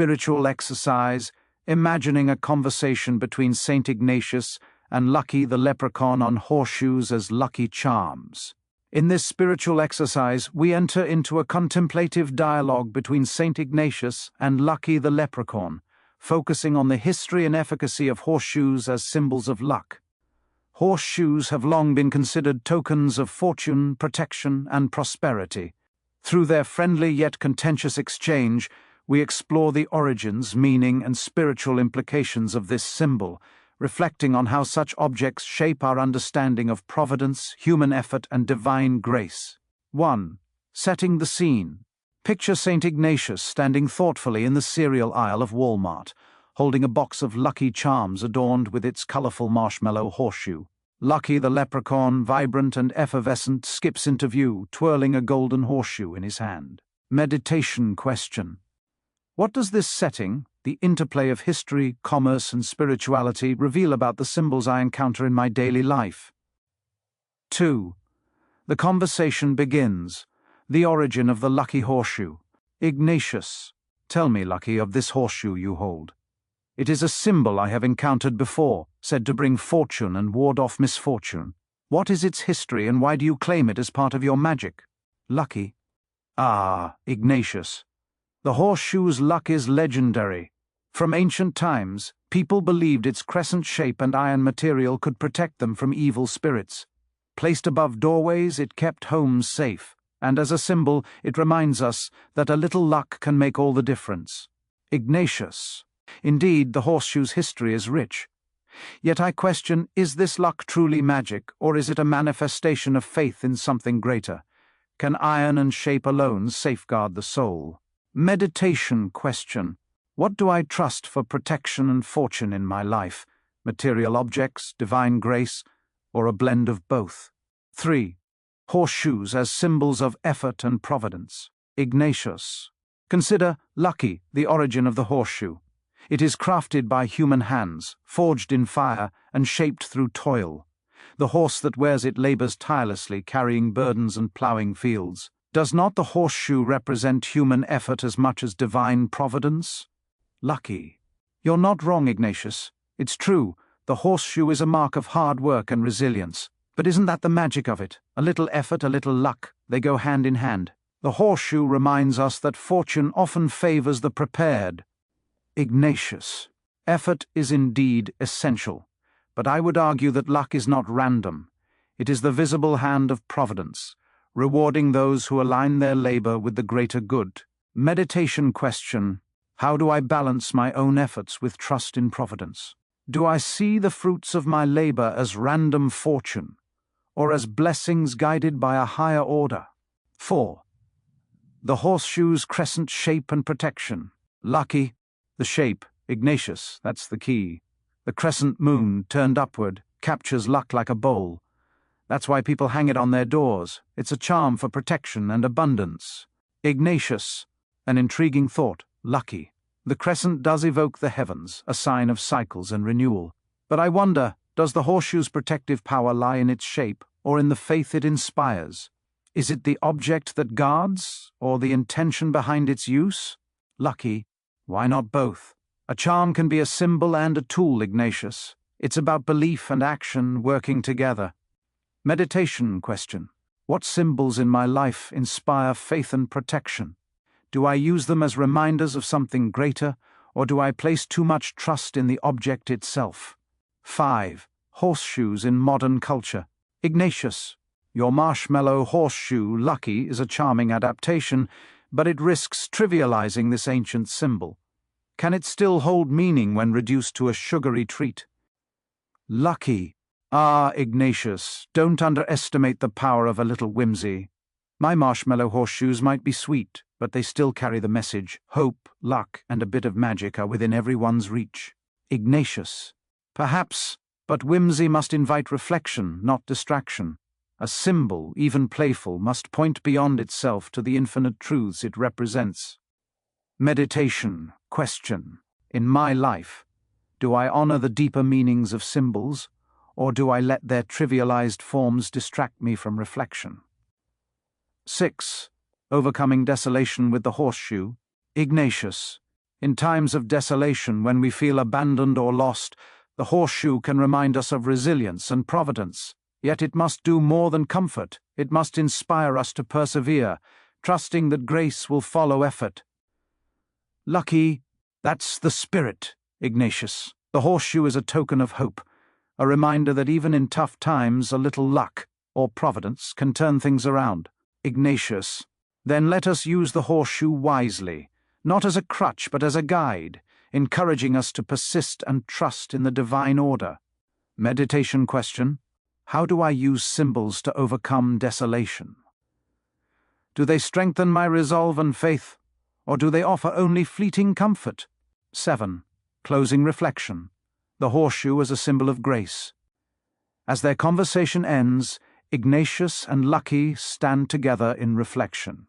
spiritual exercise, imagining a conversation between Saint Ignatius and Lucky the Leprechaun on horseshoes as lucky charms. In this spiritual exercise, we enter into a contemplative dialogue between Saint Ignatius and Lucky the Leprechaun, focusing on the history and efficacy of horseshoes as symbols of luck. Horseshoes have long been considered tokens of fortune, protection, and prosperity. Through their friendly yet contentious exchange, we explore the origins, meaning, and spiritual implications of this symbol, reflecting on how such objects shape our understanding of providence, human effort, and divine grace. 1. Setting the scene. Picture Saint Ignatius standing thoughtfully in the cereal aisle of Wal-mart, holding a box of lucky charms adorned with its colorful marshmallow horseshoe. Lucky the Leprechaun, vibrant and effervescent, skips into view, twirling a golden horseshoe in his hand. Meditation question. What does this setting, the interplay of history, commerce, and spirituality, reveal about the symbols I encounter in my daily life? 2. The conversation begins. The origin of the lucky horseshoe. Ignatius. Tell me, Lucky, of this horseshoe you hold. It is a symbol I have encountered before, said to bring fortune and ward off misfortune. What is its history and why do you claim it as part of your magic? Lucky. Ignatius. The horseshoe's luck is legendary. From ancient times, people believed its crescent shape and iron material could protect them from evil spirits. Placed above doorways, it kept homes safe, and as a symbol, it reminds us that a little luck can make all the difference. Ignatius. Indeed, the horseshoe's history is rich. Yet I question, is this luck truly magic, or is it a manifestation of faith in something greater? Can iron and shape alone safeguard the soul? Meditation question. What do I trust for protection and fortune in my life? Material objects, divine grace, or a blend of both? 3. Horseshoes as symbols of effort and providence. Ignatius. Consider Lucky, the origin of the horseshoe. It is crafted by human hands, forged in fire, and shaped through toil. The horse that wears it labors tirelessly, carrying burdens and ploughing fields. Does not the horseshoe represent human effort as much as divine providence? Lucky. You're not wrong, Ignatius. It's true, the horseshoe is a mark of hard work and resilience. But isn't that the magic of it? A little effort, a little luck, they go hand in hand. The horseshoe reminds us that fortune often favors the prepared. Ignatius. Effort is indeed essential, but I would argue that luck is not random. It is the visible hand of providence, rewarding those who align their labor with the greater good. Meditation question. How do I balance my own efforts with trust in providence? Do I see the fruits of my labor as random fortune, or as blessings guided by a higher order? 4. The horseshoe's crescent shape and protection. Lucky. The shape, Ignatius, that's the key. The crescent moon, turned upward, captures luck like a bowl. That's why people hang it on their doors. It's a charm for protection and abundance. Ignatius. An intriguing thought. Lucky. The crescent does evoke the heavens, a sign of cycles and renewal. But I wonder, does the horseshoe's protective power lie in its shape, or in the faith it inspires? Is it the object that guards, or the intention behind its use? Lucky. Why not both? A charm can be a symbol and a tool, Ignatius. It's about belief and action working together. Meditation question. What symbols in my life inspire faith and protection? Do I use them as reminders of something greater, or do I place too much trust in the object itself? 5. Horseshoes in modern culture. Ignatius. Your marshmallow horseshoe, Lucky, is a charming adaptation, but it risks trivializing this ancient symbol. Can it still hold meaning when reduced to a sugary treat? Lucky. Ignatius, don't underestimate the power of a little whimsy. My marshmallow horseshoes might be sweet, but they still carry the message: hope, luck, and a bit of magic are within everyone's reach. Ignatius. Perhaps, but whimsy must invite reflection, not distraction. A symbol, even playful, must point beyond itself to the infinite truths it represents. Meditation question. In my life, do I honor the deeper meanings of symbols, or do I let their trivialized forms distract me from reflection? 6. Overcoming desolation with the horseshoe. Ignatius. In times of desolation, when we feel abandoned or lost, the horseshoe can remind us of resilience and providence. Yet it must do more than comfort. It must inspire us to persevere, trusting that grace will follow effort. Lucky, that's the spirit, Ignatius. The horseshoe is a token of hope, a reminder that even in tough times, a little luck, or providence, can turn things around. Ignatius, then let us use the horseshoe wisely, not as a crutch but as a guide, encouraging us to persist and trust in the divine order. Meditation question: how do I use symbols to overcome desolation? Do they strengthen my resolve and faith, or do they offer only fleeting comfort? 7. Closing reflection. The horseshoe as a symbol of grace. As their conversation ends, Ignatius and Lucky stand together in reflection.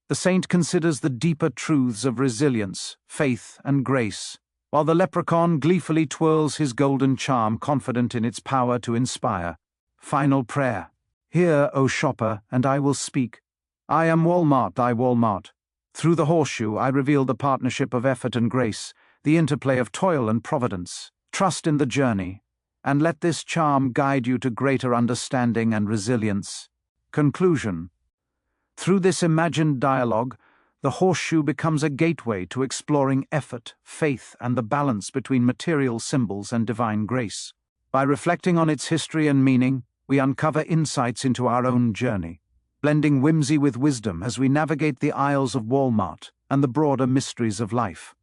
The saint considers the deeper truths of resilience, faith, and grace, while the leprechaun gleefully twirls his golden charm, confident in its power to inspire. Final prayer. Hear, O shopper, and I will speak. I am Wal-mart, thy Wal-mart. Through the horseshoe I reveal the partnership of effort and grace, the interplay of toil and providence. Trust in the journey, and let this charm guide you to greater understanding and resilience. Conclusion. Through this imagined dialogue, the horseshoe becomes a gateway to exploring effort, faith, and the balance between material symbols and divine grace. By reflecting on its history and meaning, we uncover insights into our own journey, blending whimsy with wisdom as we navigate the aisles of Wal-mart and the broader mysteries of life.